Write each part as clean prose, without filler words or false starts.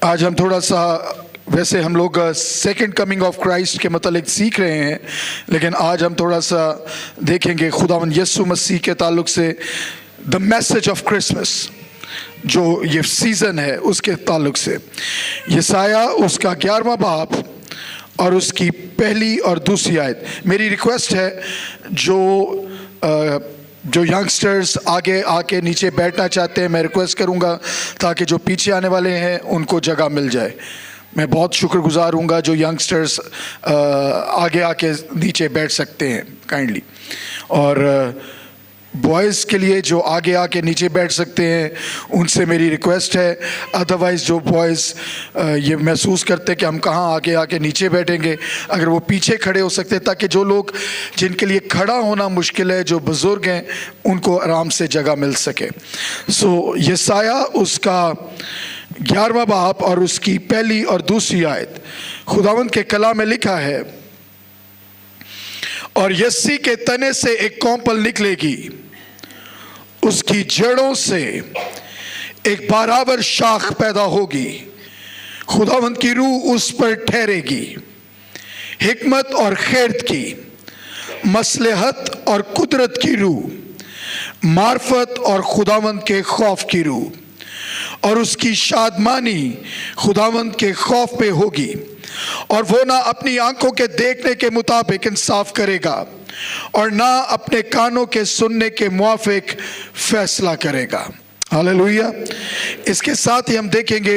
आज हम थोड़ा सा वैसे हम लोग सेकंड कमिंग ऑफ क्राइस्ट के मतलब सीख रहे हैं, लेकिन आज हम थोड़ा सा देखेंगे खुदावंद यीशु मसीह के ताल्लुक से द मैसेज ऑफ क्रिसमस, जो ये सीज़न है उसके ताल्लुक से। यशाया उसका 11वां बाब और उसकी पहली और दूसरी आयत। मेरी रिक्वेस्ट है जो यंगस्टर्स आगे आके नीचे बैठना चाहते हैं, मैं रिक्वेस्ट करूंगा ताकि जो पीछे आने वाले हैं उनको जगह मिल जाए। मैं बहुत शुक्रगुजार हूँगा जो यंगस्टर्स आगे आके नीचे बैठ सकते हैं काइंडली, और बॉयज़ के लिए जो आगे आके नीचे बैठ सकते हैं उनसे मेरी रिक्वेस्ट है। अदरवाइज़ जो बॉयज़ ये महसूस करते हैं कि हम कहाँ आगे आके नीचे बैठेंगे, अगर वो पीछे खड़े हो सकते हैं ताकि जो लोग जिनके लिए खड़ा होना मुश्किल है, जो बुज़ुर्ग हैं, उनको आराम से जगह मिल सके। सो यशाया उसका 11वां बाब और उसकी पहली और दूसरी आयत, खुदावंद के कलाम में लिखा है, और यस्सी के तने से एक कौंपल निकलेगी, उसकी जड़ों से एक बराबर शाख पैदा होगी, खुदावंद की रूह उस पर ठहरेगी, हिकमत और खैरत की, मसलहत और कुदरत की रूह, मार्फत और खुदावंद के खौफ की रूह, और उसकी शादमानी खुदावंद के खौफ पे होगी, और वो ना अपनी आंखों के देखने के मुताबिक इंसाफ करेगा और ना अपने कानों के सुनने के मुआफिक फैसला करेगा। हालेलुया। इसके साथ ही हम देखेंगे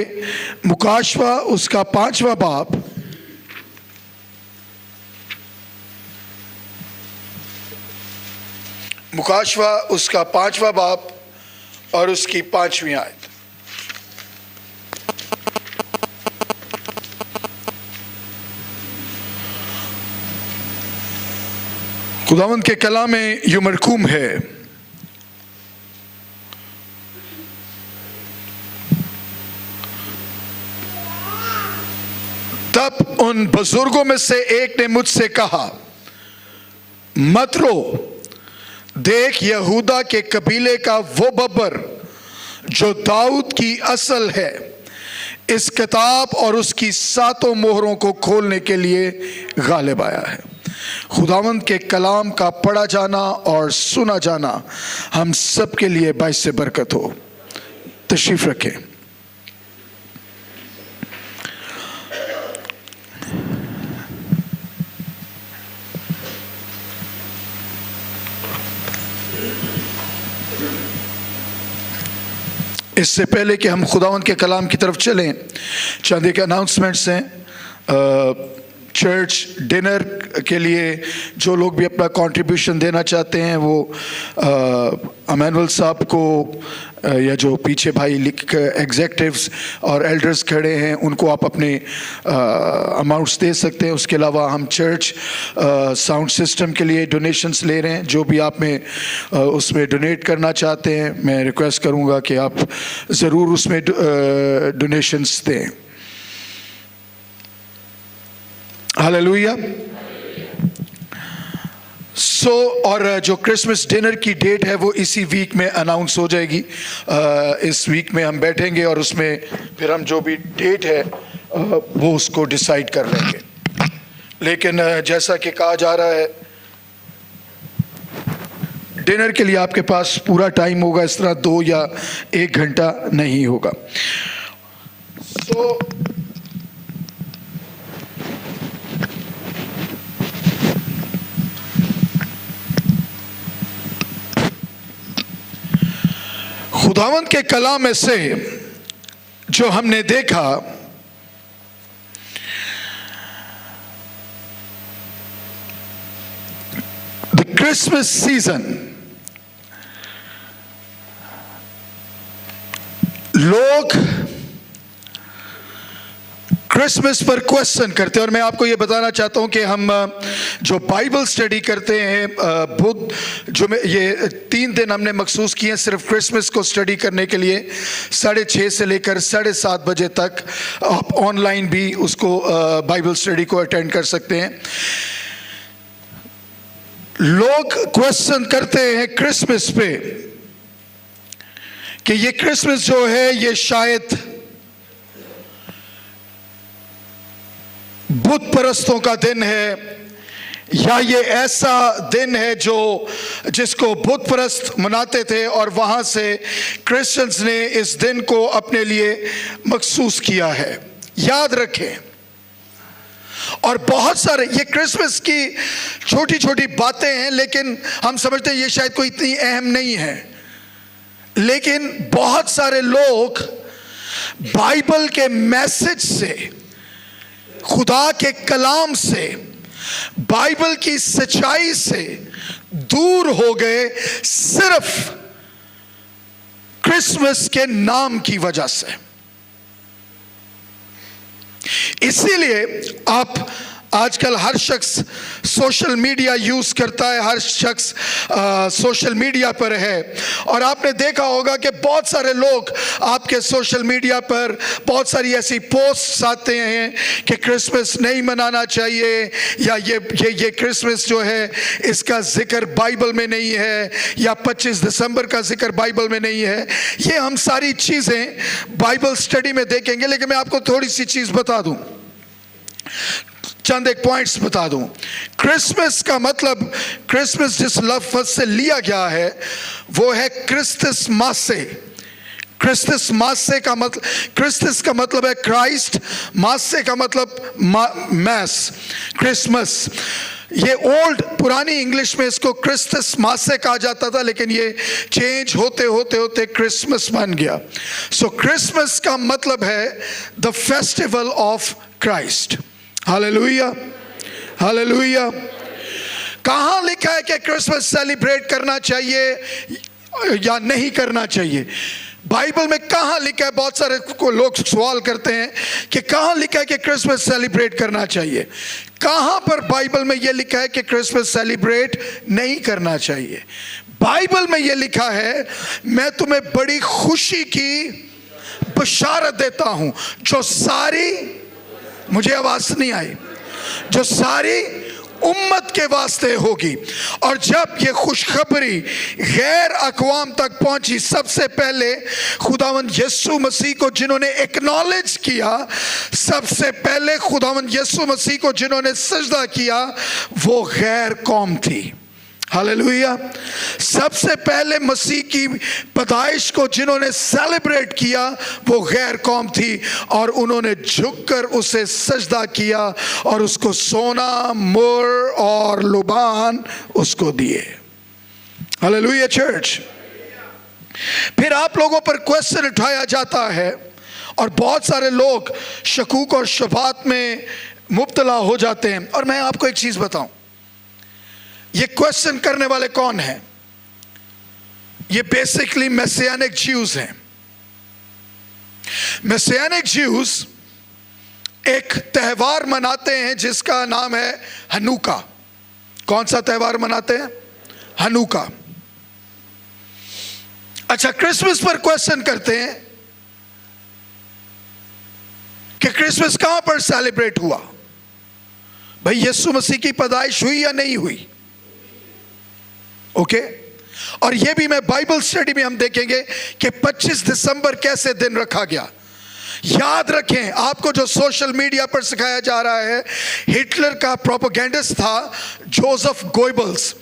मुकाशवा उसका 5वां बाब मुकाशवा उसका 5वां बाब और उसकी 5वीं आयत। खुदावंद के कलाम में यूं मरकूम है, तब उन बुजुर्गों में से एक ने मुझसे कहा, मत रो, देख यहूदा के कबीले का वो बब्बर जो दाऊद की असल है, इस किताब और उसकी 7 मोहरों को खोलने के लिए गालिब आया है। खुदावंद के कलाम का पढ़ा जाना और सुना जाना हम सब के लिए बाइस बरकत हो। तशरीफ रखें। इससे पहले कि हम खुदावंद के कलाम की तरफ चलें, चंद एक अनाउंसमेंट्स हैं। चर्च डिनर के लिए जो लोग भी अपना कंट्रीब्यूशन देना चाहते हैं वो अमानुअल साहब को या जो पीछे भाई एग्जेक्टिव्स और एल्डर्स खड़े हैं उनको आप अपने अमाउंट्स दे सकते हैं। उसके अलावा हम चर्च साउंड सिस्टम के लिए डोनेशंस ले रहे हैं। जो भी आप में उसमें डोनेट करना चाहते हैं, मैं रिक्वेस्ट करूंगा कि आप ज़रूर उसमें डोनेशंस दें। हालेलुया। और जो क्रिसमस डिनर की डेट है वो इसी वीक में अनाउंस हो जाएगी। इस वीक में हम बैठेंगे और उसमें फिर हम जो भी डेट है वो उसको डिसाइड कर लेंगे। लेकिन जैसा कि कहा जा रहा है, डिनर के लिए आपके पास पूरा टाइम होगा, इस तरह 2 या 1 घंटा नहीं होगा। खुदावंद के कलाम में से जो हमने देखा, द क्रिसमस सीजन, लोग क्रिसमस पर क्वेश्चन करते हैं। और मैं आपको ये बताना चाहता हूँ कि हम जो बाइबल स्टडी करते हैं बुध जो में ये 3 दिन हमने मखसूस किए हैं सिर्फ क्रिसमस को स्टडी करने के लिए। 6:30 से लेकर 7:30 बजे तक आप ऑनलाइन भी उसको बाइबल स्टडी को अटेंड कर सकते हैं। लोग क्वेश्चन करते हैं क्रिसमस पे कि ये क्रिसमस जो है ये शायद बुत परस्तों का दिन है, या ये ऐसा दिन है जिसको बुत परस्त मनाते थे और वहां से क्रिश्चियंस ने इस दिन को अपने लिए मखसूस किया है। याद रखें, और बहुत सारे ये क्रिसमस की छोटी छोटी बातें हैं, लेकिन हम समझते हैं ये शायद कोई इतनी अहम नहीं है, लेकिन बहुत सारे लोग बाइबल के मैसेज से, खुदा के कलाम से, बाइबल की सच्चाई से दूर हो गए सिर्फ क्रिसमस के नाम की वजह से। इसीलिए आप आजकल हर शख्स सोशल मीडिया यूज करता है, हर शख्स सोशल मीडिया पर है, और आपने देखा होगा कि बहुत सारे लोग आपके सोशल मीडिया पर बहुत सारी ऐसी पोस्ट्स आते हैं कि क्रिसमस नहीं मनाना चाहिए, या ये क्रिसमस जो है इसका जिक्र बाइबल में नहीं है, या 25 दिसंबर का जिक्र बाइबल में नहीं है। ये हम सारी चीज़ें बाइबल स्टडी में देखेंगे, लेकिन मैं आपको थोड़ी सी चीज़ बता दूं, चंद एक पॉइंट्स बता दूं। क्रिसमस का मतलब, क्रिसमस जिस लफ्ज़ से लिया गया है वो है क्रिस्तस मासे। क्रिस्तस मासे का मतलब, क्रिस्तस का मतलब है क्राइस्ट, मासे का मतलब मैस, क्रिसमस। ये ओल्ड पुरानी इंग्लिश में इसको क्रिस्तस मासे कहा जाता था, लेकिन ये चेंज होते होते होते क्रिसमस बन गया। सो क्रिसमस का मतलब है the festival of Christ. Hallelujah, hallelujah. कहाँ लिखा है कि क्रिसमस सेलिब्रेट करना चाहिए या नहीं करना चाहिए? बाइबल में कहाँ लिखा है? बहुत सारे को लोग सवाल करते हैं कि कहाँ लिखा है कि क्रिसमस सेलिब्रेट करना चाहिए। कहाँ पर बाइबल में यह लिखा है कि क्रिसमस सेलिब्रेट नहीं करना चाहिए? बाइबल में यह लिखा है, मैं तुम्हें बड़ी खुशी की बशारत देता हूं जो सारी, मुझे आवाज नहीं आई, जो सारी उम्मत के वास्ते होगी। और जब ये खुशखबरी गैर अक़वाम तक पहुंची, सबसे पहले खुदावंद यीशु मसीह को जिन्होंने एक्नॉलेज किया, सबसे पहले खुदावंद यीशु मसीह को जिन्होंने सजदा किया, वो गैर कौम थी। हालेलुया। सबसे पहले मसीह की पैदाइश को जिन्होंने सेलिब्रेट किया वो गैर कौम थी, और उन्होंने झुककर उसे सजदा किया और उसको सोना, मुर और लुबान उसको दिए। Hallelujah church. फिर आप लोगों पर क्वेश्चन उठाया जाता है, और बहुत सारे लोग शकूक और शुबात में मुब्तला हो जाते हैं। और मैं आपको एक चीज बताऊं, ये क्वेश्चन करने वाले कौन हैं? ये बेसिकली मैसियानिक ज्यूज हैं। मैसियानिक ज्यूज एक त्यौहार मनाते हैं जिसका नाम है हनुका। कौन सा त्यौहार मनाते हैं? हनुका। अच्छा, क्रिसमस पर क्वेश्चन करते हैं कि क्रिसमस कहां पर सेलिब्रेट हुआ? भाई, यीशु मसीह की पैदाइश हुई या नहीं हुई? ओके। और ये भी मैं बाइबल स्टडी में हम देखेंगे कि 25 दिसंबर कैसे दिन रखा गया। याद रखें, आपको जो सोशल मीडिया पर सिखाया जा रहा है, हिटलर का प्रोपेगेंडिस्ट था जोसेफ गोइबल्स।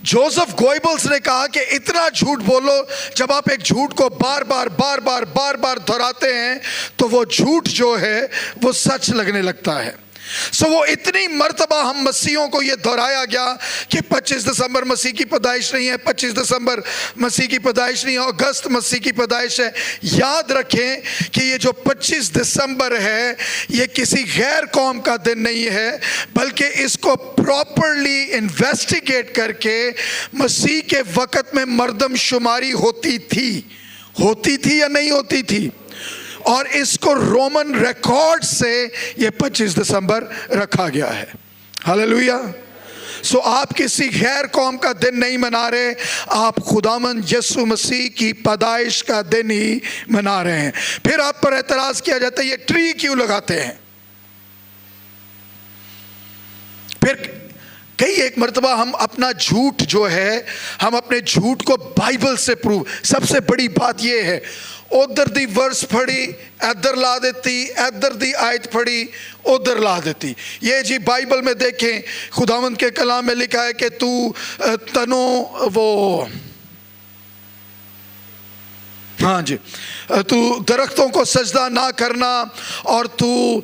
जोसेफ गोइबल्स ने कहा कि इतना झूठ बोलो, जब आप एक झूठ को बार बार दोहराते हैं तो वो झूठ जो है वो सच लगने लगता है। सो वो इतनी मर्तबा हम मसीहों को ये दोहराया गया कि 25 दिसंबर मसीह की पैदाइश नहीं है, 25 दिसंबर मसीह की पैदाइश नहीं है, अगस्त मसीह की पैदाइश है। याद रखें कि ये जो 25 दिसंबर है ये किसी गैर कौम का दिन नहीं है, बल्कि इसको प्रॉपरली इन्वेस्टिगेट करके मसीह के वक़्त में मर्दमशुमारी होती थी या नहीं होती थी, और इसको रोमन रिकॉर्ड से ये 25 दिसंबर रखा गया है। हालेलुया। सो आप किसी गैर कौम का दिन नहीं मना रहे, आप खुदावंद यीशु मसीह की पैदाइश का दिन ही मना रहे हैं। फिर आप पर एतराज किया जाता है, ये ट्री क्यों लगाते हैं? फिर कई एक मर्तबा हम अपना झूठ जो है, हम अपने झूठ को बाइबल से प्रूव, सबसे बड़ी बात यह है उधर दी वर्स पढ़ी इधर ला देती, इधर दी आयत पढ़ी उधर ला देती। ये जी बाइबल में देखें, खुदावंद के कलाम में लिखा है कि तू तनो वो, हाँ जी, तू दरख्तों को सजदा ना करना, और तू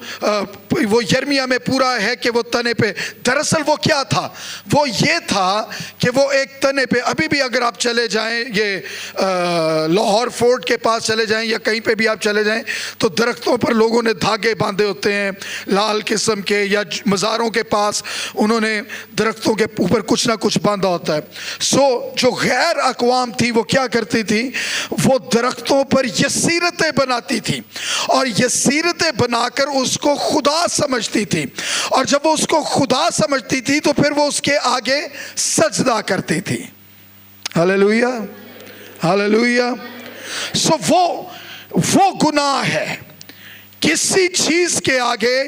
वो यिर्मयाह में पूरा है कि वो तने पे, दरअसल वो क्या था, वो ये था कि वो एक तने पे, अभी भी अगर आप चले जाएं ये लाहौर फोर्ट के पास चले जाएं या कहीं पे भी आप चले जाएं, तो दरख्तों पर लोगों ने धागे बांधे होते हैं लाल किस्म के, या मज़ारों के पास उन्होंने दरख्तों के ऊपर कुछ ना कुछ बांधा होता है। सो जो गैर अक़वाम थी वो क्या करती थी, वो दरख्तों पर ये सीरतें बनाती थी, और ये सीरतें बनाकर उसको खुदा समझती थी, और जब वो उसको खुदा समझती थी तो फिर वो उसके आगे सजदा करती थी। Hallelujah, hallelujah. सो वो गुनाह है, किसी चीज के आगे,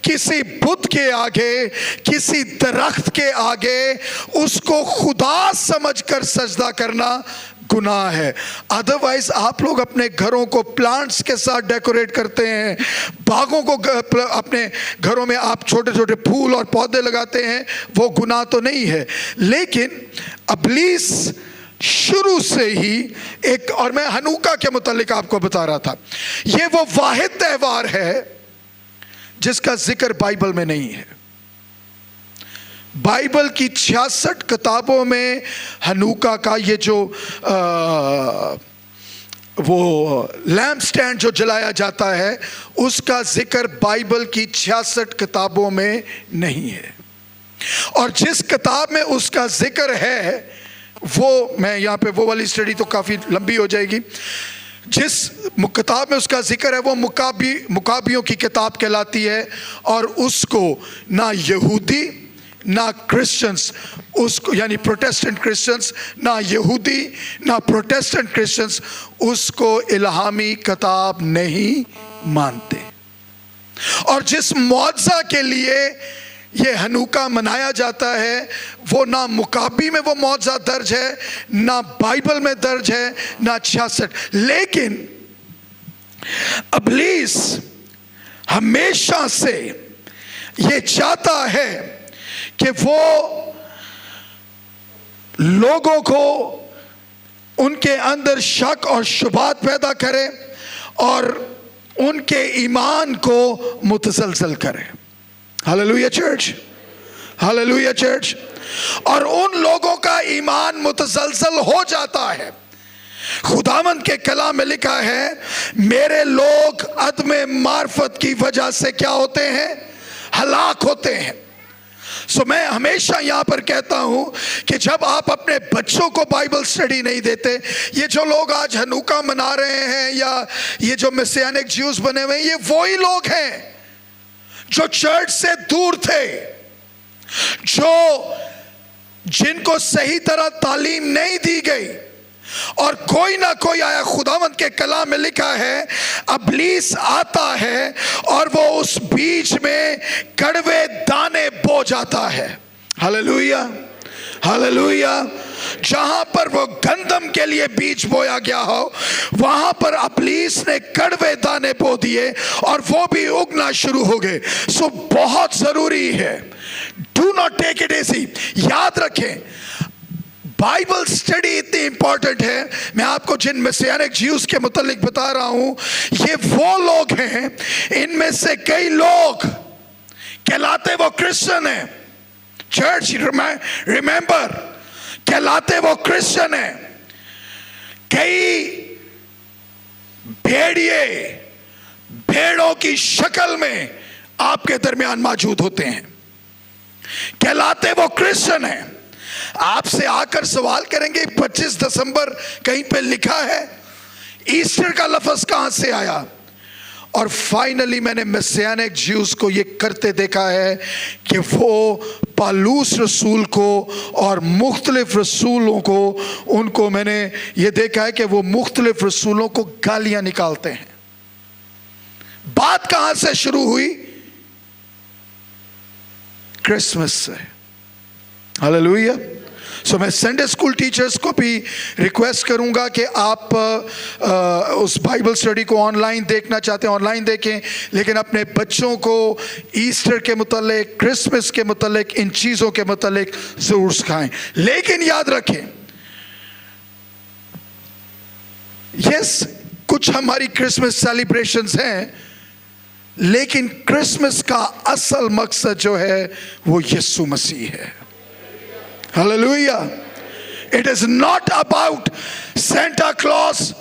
किसी बुत के आगे, किसी दरख्त के आगे उसको खुदा समझकर सजदा करना गुनाह है। अदरवाइज आप लोग अपने घरों को प्लांट्स के साथ डेकोरेट करते हैं, बागों को अपने घरों में आप छोटे छोटे फूल और पौधे लगाते हैं, वो गुनाह तो नहीं है। लेकिन इब्लीस शुरू से ही एक, और मैं हनूका के मुतालिक आपको बता रहा था, ये वो वाहिद त्यौहार है जिसका जिक्र बाइबल में नहीं है। बाइबल की 66 किताबों में हनूका का ये जो वो लैम्प स्टैंड जो जलाया जाता है, उसका जिक्र बाइबल की 66 किताबों में नहीं है। और जिस किताब में उसका जिक्र है, वो मैं यहाँ पे, वो वाली स्टडी तो काफ़ी लंबी हो जाएगी। जिस किताब में उसका जिक्र है वो मुकाबियों की किताब कहलाती है, और उसको ना यहूदी ना क्रिश्चियंस उसको, यानी प्रोटेस्टेंट क्रिश्चियंस, ना यहूदी ना प्रोटेस्टेंट क्रिश्चियंस उसको इल्हामी किताब नहीं मानते। और जिस मुआवजा के लिए ये हनूका मनाया जाता है, वो ना मुकाबी में वो मुआवजा दर्ज है, ना बाइबल में दर्ज है, ना 66। लेकिन इब्लीस हमेशा से ये चाहता है कि वो लोगों को उनके अंदर शक और शुबात पैदा करे और उनके ईमान को मुतसलसल करे। Hallelujah church, hallelujah church. और उन लोगों का ईमान मुतसलसल हो जाता है। खुदावंद के कलाम में लिखा है, मेरे लोग अदम मार्फत की वजह से क्या होते हैं, हलाक होते हैं। सो मैं हमेशा यहाँ पर कहता हूँ कि जब आप अपने बच्चों को बाइबल स्टडी नहीं देते, ये जो लोग आज हनूका मना रहे हैं या ये जो मेसियानिक ज्यूज बने हुए हैं, ये वही लोग हैं जो चर्च से दूर थे, जिनको सही तरह तालीम नहीं दी गई, और कोई ना कोई आया। खुदावंद के कलाम में लिखा है, इब्लीस आता है और वो उस बीज में कड़वे दाने बो जाता है। Hallelujah, hallelujah. जहां पर वो गंदम के लिए बीज बोया गया हो, वहां पर इब्लीस ने कड़वे दाने बो दिए और वो भी उगना शुरू हो गए। सो बहुत जरूरी है, do not take it easy. याद रखें, बाइबल स्टडी इतनी इंपॉर्टेंट है। मैं आपको जिन मेसियानिक ज्यूज के मुतालिक बता रहा हूं, ये वो लोग हैं, इनमें से कई लोग कहलाते वो क्रिश्चियन हैं। चर्च रिमेंबर, कहलाते वो क्रिश्चियन हैं। कई भेड़िए भेड़ों की शक्ल में आपके दरमियान मौजूद होते हैं, कहलाते वो क्रिश्चियन हैं। आपसे आकर सवाल करेंगे 25 दिसंबर कहीं पे लिखा है, ईस्टर का लफ्ज कहां से आया? और फाइनली मैंने मेसियानिक ज्यूज को ये करते देखा है कि वो पालूस रसूल को और मुख्तलिफ रसूलों को, उनको मैंने ये देखा है कि वो मुख्तलिफ रसूलों को गालियां निकालते हैं। बात कहां से शुरू हुई? क्रिसमस से। हालेलुया। सो मैं संडे स्कूल टीचर्स को भी रिक्वेस्ट करूंगा कि आप उस बाइबल स्टडी को ऑनलाइन देखना चाहते हैं ऑनलाइन देखें, लेकिन अपने बच्चों को ईस्टर के मुतालिक, क्रिसमस के मुतालिक, इन चीज़ों के मुतालिक ज़रूर सिखाएं। लेकिन याद रखें, यस कुछ हमारी क्रिसमस सेलिब्रेशंस हैं, लेकिन क्रिसमस का असल मकसद जो है वो यीशु मसीह है। Hallelujah. It is not about Santa Claus,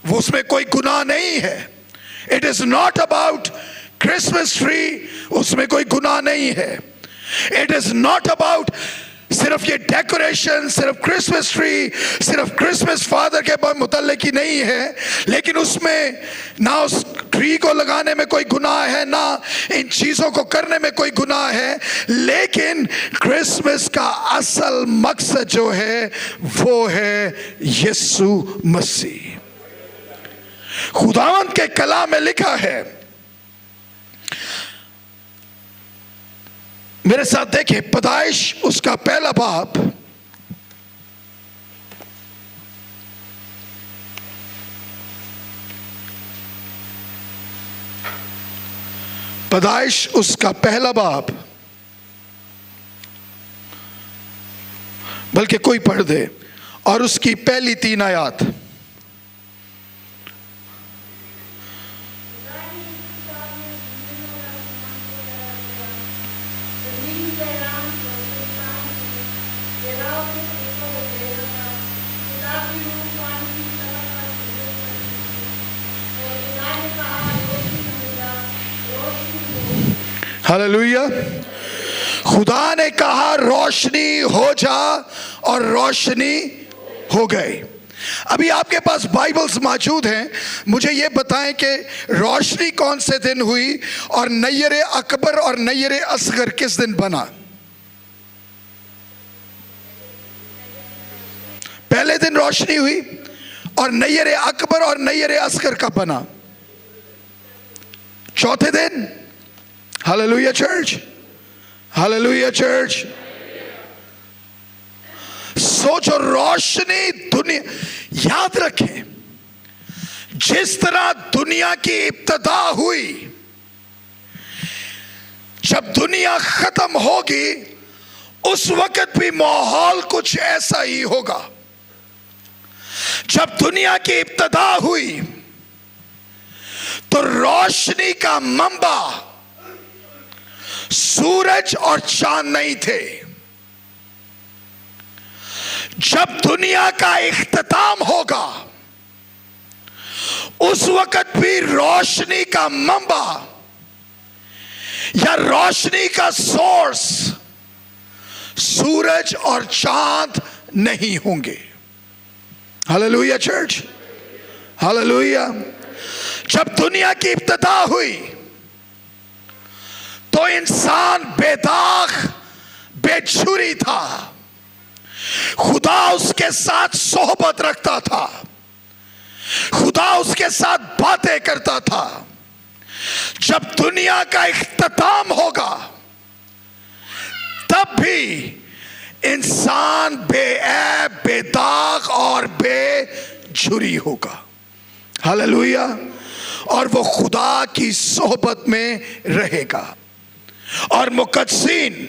वो उसमें कोई गुनाह नहीं है। It is not about Christmas tree, उसमें कोई गुनाह नहीं है। इट इज नॉट अबाउट सिर्फ ये डेकोरेशन, सिर्फ क्रिसमस ट्री, सिर्फ क्रिसमस फादर के मुतल्लिक ही नहीं है, लेकिन उसमें ना उस ट्री को लगाने में कोई गुनाह है, ना इन चीज़ों को करने में कोई गुनाह है, लेकिन क्रिसमस का असल मकसद जो है वो है यीशु मसीह। खुदावंद के कलाम में लिखा है, मेरे साथ देखिए, पैदाइश उसका पहला बाब, पैदाइश उसका पहला बाब, बल्कि कोई पढ़ दे, और उसकी पहली 3 आयत। हालेलुया। खुदा ने कहा रोशनी हो जा, और रोशनी हो गई। अभी आपके पास बाइबल्स मौजूद हैं, मुझे ये बताएं कि रोशनी कौन से दिन हुई और नय्यर अकबर और नय्यर असगर किस दिन बना? पहले दिन रोशनी हुई, और नय्यर अकबर और नय्यर असगर कब बना? चौथे दिन। Hallelujah church, hallelujah church. सोचो, रोशनी दुनिया, याद रखें, जिस तरह दुनिया की इब्तिदा हुई, जब दुनिया खत्म होगी उस वक्त भी माहौल कुछ ऐसा ही होगा। जब दुनिया की इब्तिदा हुई तो रोशनी का मंबा सूरज और चांद नहीं थे। जब दुनिया का इख्तिताम होगा उस वक्त भी रोशनी का मंबा या रोशनी का सोर्स सूरज और चांद नहीं होंगे। Hallelujah church, hallelujah. जब दुनिया की इब्तिदा हुई तो इंसान बेदाग बेछुरी था, खुदा उसके साथ सोहबत रखता था, खुदा उसके साथ बातें करता था। जब दुनिया का इख्तिताम होगा तब भी इंसान बेऐब, बेदाग और बेझुरी होगा। हालेलुया। और वो खुदा की सोहबत में रहेगा, और मुकद्दसीन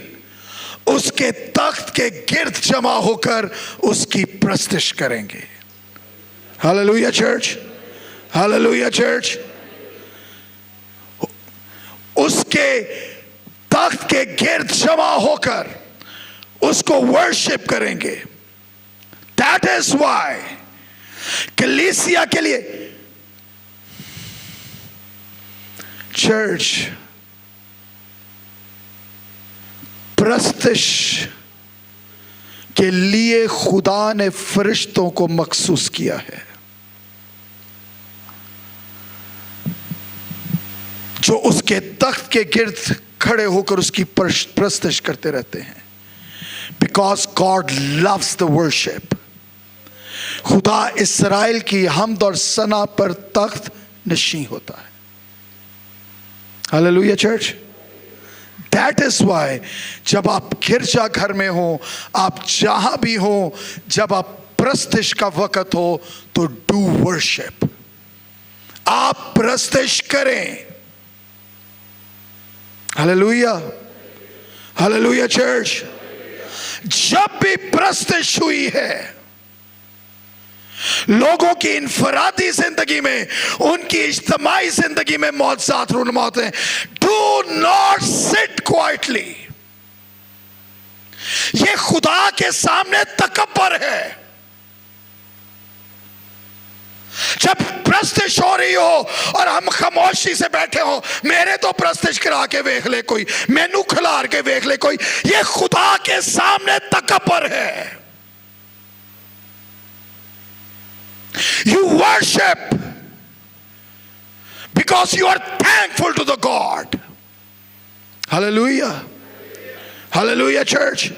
उसके तख्त के गिर्द जमा होकर उसकी प्रस्तिश करेंगे। Hallelujah church, hallelujah church. उसके तख्त के गिर्द जमा होकर उसको वर्शिप करेंगे। दैट इज वाई कलीसिया के लिए चर्च प्रस्तिश के लिए खुदा ने फरिश्तों को मखसूस किया है, जो उसके तख्त के गिर्द खड़े होकर उसकी प्रस्तिश करते रहते हैं। Because God loves the worship. खुदा इस्राएल की हमद और सना पर तख्त नशीं होता है। Hallelujah church. That is why जब आप गिरजा घर में हो, आप जहां भी हो, जब आप प्रस्तिश का वक्त हो, तो डू वर्शिप, आप प्रस्तिश करें। Hallelujah, hallelujah church. जब भी प्रस्तिश हुई है लोगों की इनफरादी जिंदगी में, उनकी इज्तिमाई जिंदगी में मौजज़ात रूनुमा होते हैं। Do not sit quietly. ये खुदा के सामने तकब्बर है। जब प्रस्तिश हो रही हो और हम खामोशी से बैठे हो, मेरे तो प्रस्तिश करा के देख ले कोई, मेनू खिलार के देख ले कोई, ये खुदा के सामने तकब्बर है। You worship because you are thankful to the God. Hallelujah, hallelujah church.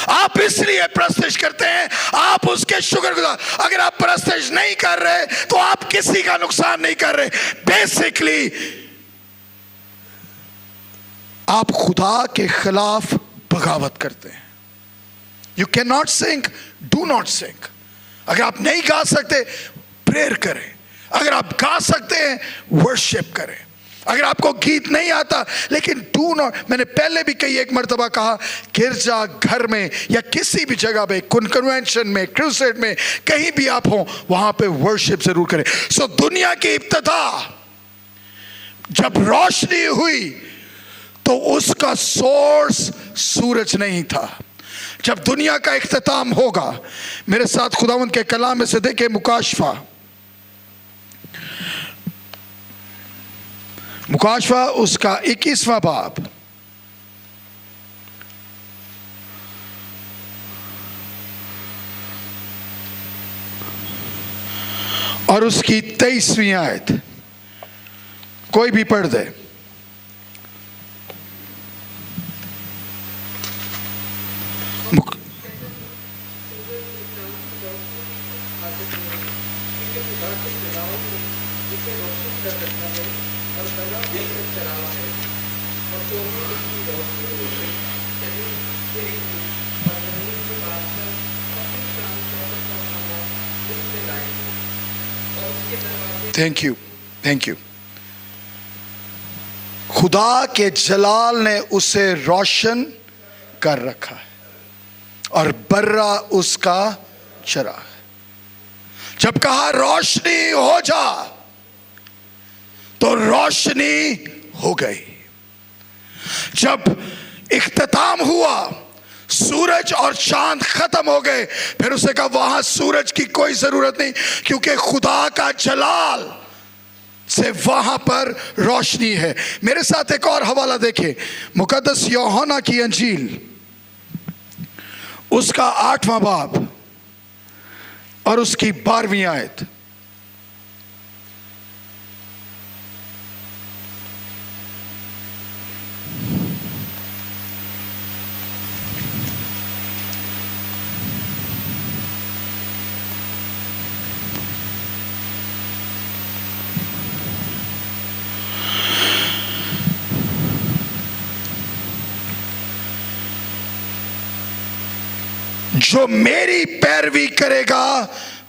आप इसलिए प्रस्तिश करते हैं, आप उसके शुक्रगुजार। अगर आप प्रस्तिश नहीं कर रहे तो आप किसी का नुकसान नहीं कर रहे। बेसिकली आप खुदा के खिलाफ बगावत करते हैं। You can not sing, do not sing. अगर आप नहीं गा सकते, प्रेयर करें। अगर आप गा सकते हैं, वर्शिप करें। अगर आपको गीत नहीं आता, लेकिन डू नॉट, मैंने पहले भी कई एक मर्तबा कहा, गिरजा घर में या किसी भी जगह पे, कन्वेंशन में, क्रूसेड में, कहीं भी आप हो, वहां पे वर्शिप जरूर करें। सो दुनिया की इब्तिदा जब रोशनी हुई तो उसका सोर्स सूरज नहीं था। जब दुनिया का इख्तिताम होगा, मेरे साथ खुदावंद के कलाम में से देखे मुकाशफा, मुकाशफा उसका 21वां बाब और उसकी 23वीं आयत, कोई भी पढ़ दे। Thank you, thank you. खुदा के जलाल ने उसे रोशन कर रखा है और बर्रा उसका चराग। जब कहा रोशनी हो जा, तो रोशनी हो गई। जब इख्तिताम हुआ, सूरज और चांद खत्म हो गए, फिर उसे कहा वहां सूरज की कोई जरूरत नहीं, क्योंकि खुदा का जलाल से वहां पर रोशनी है। मेरे साथ एक और हवाला देखें, मुकद्दस यूहन्ना की अंजील उसका 8वां बाब और उसकी 12वीं आयत। जो मेरी पैरवी करेगा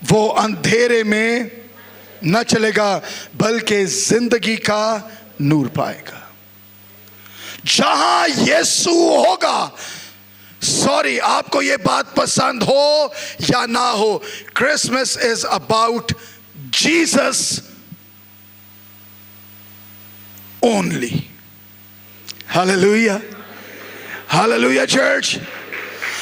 वो अंधेरे में न चलेगा, बल्कि जिंदगी का नूर पाएगा। जहां यीशु होगा, सॉरी आपको ये बात पसंद हो या ना हो, Christmas is about Jesus only. Hallelujah, hallelujah church.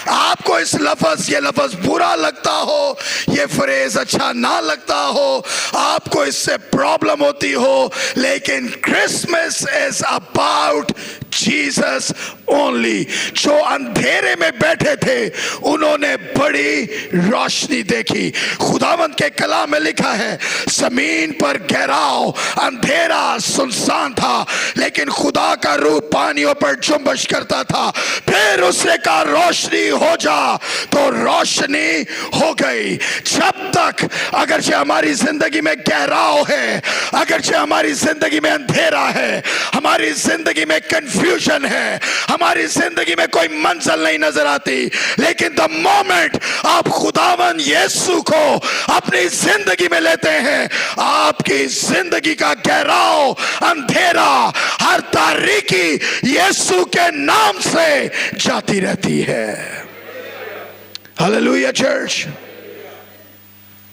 आपको इस लफ्ज, ये लफ्ज बुरा लगता हो, ये फ्रेज अच्छा ना लगता हो, आपको इससे प्रॉब्लम होती हो, लेकिन Christmas is about Jesus only. जो अंधेरे में बैठे थे उन्होंने बड़ी रोशनी देखी। खुदावंद के कलाम में लिखा है, जमीन पर घेराव अंधेरा सुनसान था, लेकिन खुदा का रूह पानियों पर जुम्बश करता था। फिर उसने कहा रोशनी हो जा, तो रोशनी हो गई। जब तक अगरचे हमारी जिंदगी में घेराव है, अगरचे हमारी जिंदगी में अंधेरा है, हमारी जिंदगी में कंफ्यूजन है, हमारी जिंदगी में कोई मंजिल नहीं नजर आती, लेकिन द मोमेंट आप खुदावन यीशु को अपनी जिंदगी में लेते हैं, आपकी जिंदगी का घेराव अंधेरा हर तारीकी यीशु के नाम से जाती रहती है। Hallelujah church.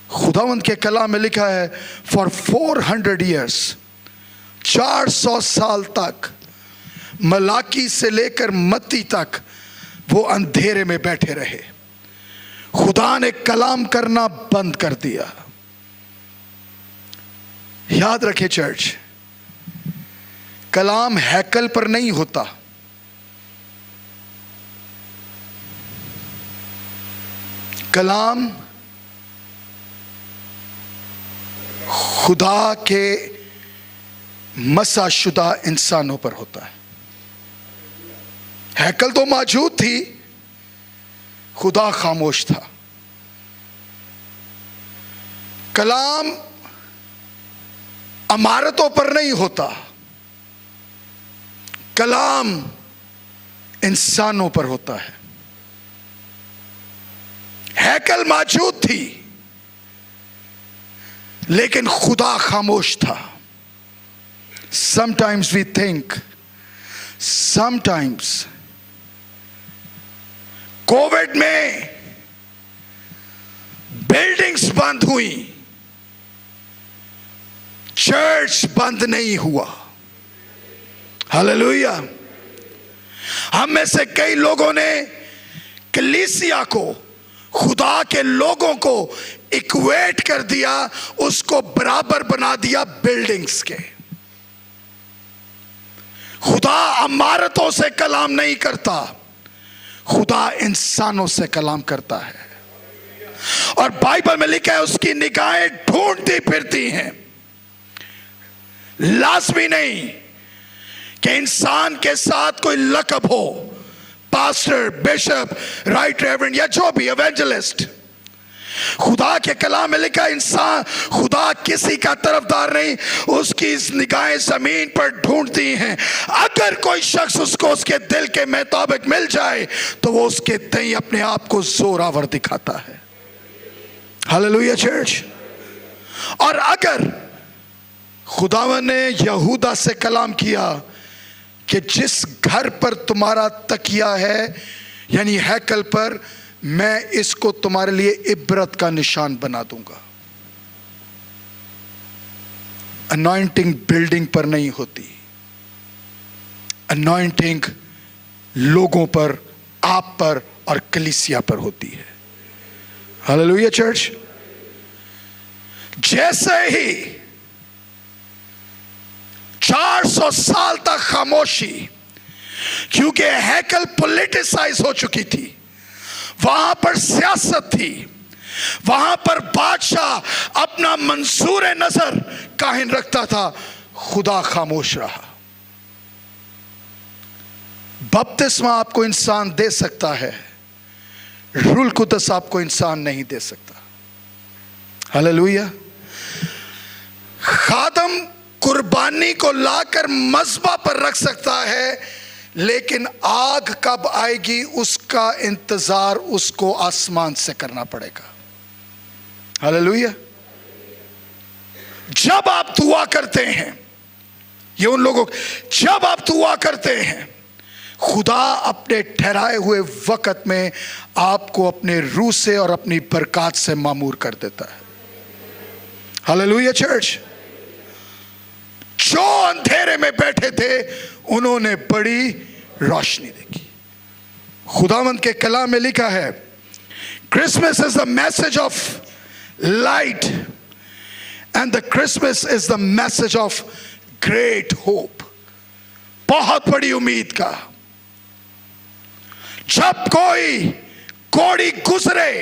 खुदावंद के कलाम में लिखा है, फॉर 400 years, 400 साल तक, मलाकी से लेकर मत्ती तक वो अंधेरे में बैठे रहे। खुदा ने कलाम करना बंद कर दिया। याद रखे चर्च, कलाम हैकल पर नहीं होता, कलाम खुदा के मसाशुदा इंसानों पर होता है। हैकल तो मौजूद थी, खुदा खामोश था। कलाम इमारतों पर नहीं होता, कलाम इंसानों पर होता है। हैकल मौजूद थी, लेकिन खुदा खामोश था। Sometimes we think, sometimes Covid में बिल्डिंग्स बंद हुई, चर्च बंद नहीं हुआ। हालेलुया। हम में से कई लोगों ने कलीसिया को, खुदा के लोगों को इक्वेट कर दिया, उसको बराबर बना दिया बिल्डिंग्स के। खुदा इमारतों से कलाम नहीं करता, खुदा इंसानों से कलाम करता है। और बाइबल में लिखा है, उसकी निगाहें ढूंढती फिरती हैं। लाजमी नहीं कि इंसान के साथ कोई लकब हो, पास्टर, बिशप, राइट रेवरेंड या जो भी एवेंजलिस्ट। खुदा के कलाम में लिखा, इंसान, खुदा किसी का तरफदार नहीं, उसकी निगाहें जमीन पर ढूंढती हैं। अगर कोई शख्स उसको उसके दिल के मुताबिक मिल जाए तो वो उसके तय अपने आप को जोरावर दिखाता है। Hallelujah church. और अगर खुदावन ने यहूदा से कलाम किया कि जिस घर पर तुम्हारा तकिया है, यानी हैकल पर, मैं इसको तुम्हारे लिए इबरत का निशान बना दूंगा। अनॉइंटिंग बिल्डिंग पर नहीं होती, अनॉइंटिंग लोगों पर, आप पर और कलीसिया पर होती है। Hallelujah church. जैसे ही 400 साल तक खामोशी, क्योंकि हैकल पॉलिटिसाइज हो चुकी थी, वहां पर सियासत थी, वहां पर बादशाह अपना मंसूर नजर कायम रखता था, खुदा खामोश रहा। बपतिस्मा आपको इंसान दे सकता है, रूल कुदस आपको इंसान नहीं दे सकता। हालेलुया। खादम कुर्बानी को लाकर मज़बा पर रख सकता है, लेकिन आग कब आएगी उसका इंतजार उसको आसमान से करना पड़ेगा। हालेलुया। जब आप दुआ करते हैं, ये उन लोगों, जब आप दुआ करते हैं, खुदा अपने ठहराए हुए वक्त में आपको अपने रूह से और अपनी बरकत से मामूर कर देता है। Hallelujah church. जो अंधेरे में बैठे थे उन्होंने बड़ी रोशनी देखी। खुदावंद के कलाम में लिखा है, Christmas is the message of light and the Christmas is the message of great hope. बहुत बड़ी उम्मीद का। जब कोई कोड़ी गुजरे,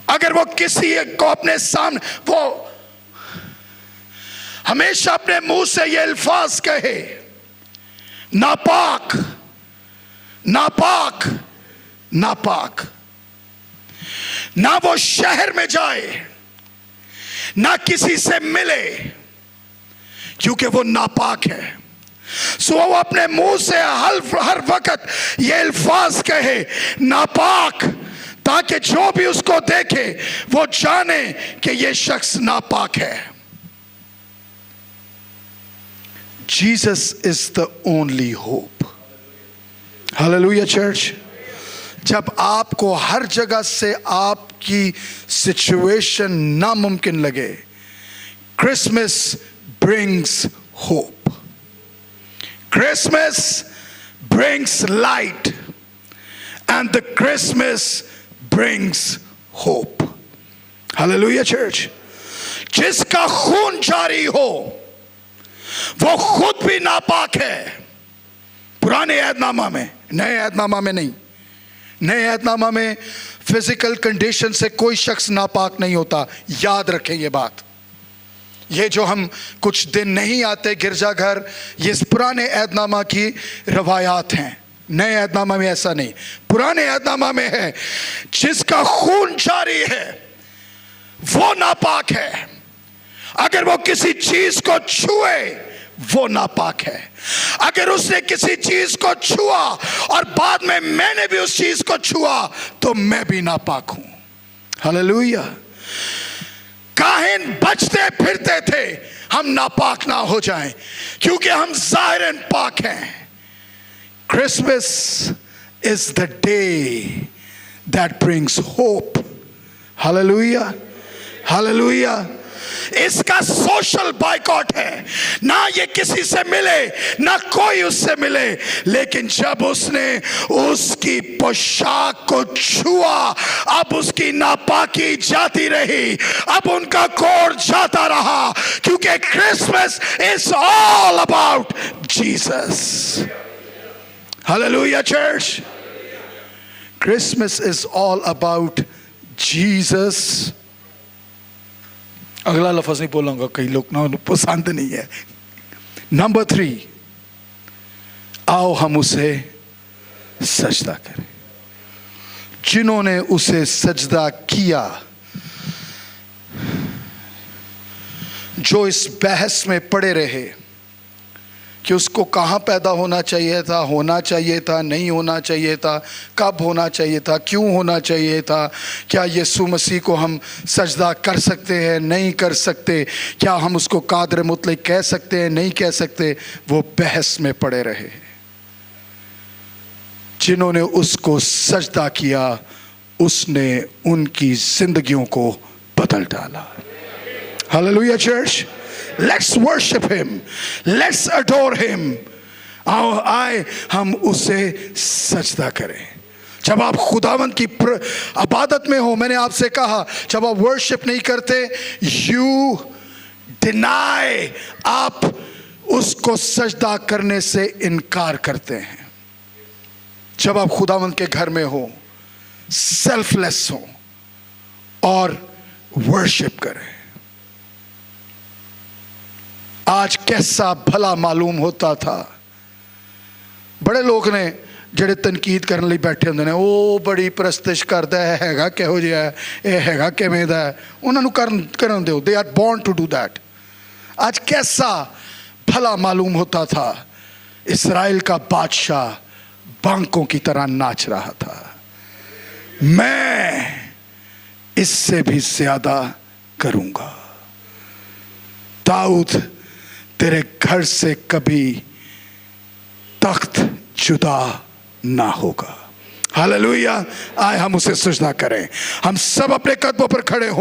अगर वो किसी को अपने सामने, वो हमेशा अपने मुंह से ये अल्फाज कहे, नापाक नापाक नापाक, ना वो शहर में जाए, ना किसी से मिले, क्योंकि वो नापाक है। सो वो अपने मुंह से हर वक्त ये अल्फाज कहे, नापाक, ताकि जो भी उसको देखे वो जाने कि ये शख्स नापाक है। Jesus is the only hope. Hallelujah church. जब आपको हर जगह से आपकी सिचुएशन नामुमकिन लगे, Christmas brings hope. Christmas brings light, and the Christmas brings hope. Hallelujah church. जिसका खून जारी हो वो खुद भी नापाक है। पुराने ऐहदनामा में, नए ऐहदनामा में नहीं। नए ऐहदनामा में फिजिकल कंडीशन से कोई शख्स नापाक नहीं होता। याद रखें ये बात। ये जो हम कुछ दिन नहीं आते गिरजाघर, ये पुराने ऐहदनामा की रवायात हैं। नए ऐहदनामा में ऐसा नहीं। पुराने ऐहदनामा में है, जिसका खून जारी है वो नापाक है। अगर वो किसी चीज को छुए वो नापाक है। अगर उसने किसी चीज को छुआ और बाद में मैंने भी उस चीज को छुआ तो मैं भी नापाक हूं। हालेलुया। काहिन बचते फिरते थे हम नापाक ना हो जाएं, क्योंकि हम ज़ाहिरन पाक हैं। Christmas is the day that brings hope. Hallelujah. Hallelujah. इसका सोशल बाइकॉट है। ना ये किसी से मिले, ना कोई उससे मिले, लेकिन जब उसने उसकी पोशाक को छुआ, अब उसकी नापाकी जाती रही, अब उनका कोड जाता रहा, क्योंकि Christmas is all about Jesus. Hallelujah church. Christmas is all about Jesus. अगला लफ्ज नहीं बोलूंगा, कई लोग ना पसंद नहीं है। नंबर 3, आओ हम उसे सजदा करें। जिन्होंने उसे सजदा किया, जो इस बहस में पड़े रहे कि उसको कहाँ पैदा होना चाहिए था, नहीं होना चाहिए था, कब होना चाहिए था, क्यों होना चाहिए था, क्या यीशु मसीह को हम सजदा कर सकते हैं, नहीं कर सकते, क्या हम उसको कादर मुतलक कह सकते हैं, नहीं कह सकते, वो बहस में पड़े रहे। जिन्होंने उसको सजदा किया उसने उनकी जिंदगियों को बदल डाला। Hallelujah church. Let's worship him. Let's adore him. आओ आए हम उसे सजदा करें। जब आप खुदावंद की इबादत में हो, मैंने आपसे कहा, जब आप वर्शिप नहीं करते, you deny, आप उसको सजदा करने से इनकार करते हैं। जब आप खुदावंद के घर में हो, सेल्फलेस हो और वर्शिप करें। आज कैसा भला मालूम होता था। बड़े लोग ने ਜਿਹੜੇ ਤਨਕੀਦ ਕਰਨ ਲਈ ਬੈਠੇ ਹੁੰਦੇ ਨੇ, ਉਹ ਬੜੀ ਪ੍ਰਸਤਿਸ਼ ਕਰਦਾ ਹੈ, ਹੈਗਾ ਕਿਹੋ ਜਿਹਾ, ਇਹ ਹੈਗਾ ਕਿਵੇਂ ਦਾ, ਉਹਨਾਂ ਨੂੰ ਕਰਨ ਦਿਓ। They are born to do that। आज कैसा भला मालूम होता था। इस्राएल का बादशाह बांकों की तरह नाच रहा था। मैं इससे भी ज्यादा करूंगा। दाऊद, तेरे घर से कभी तख्त जुदा ना होगा। हालेलुया। आए हम उसे सजदा करें। हम सब अपने कदमों पर खड़े हो।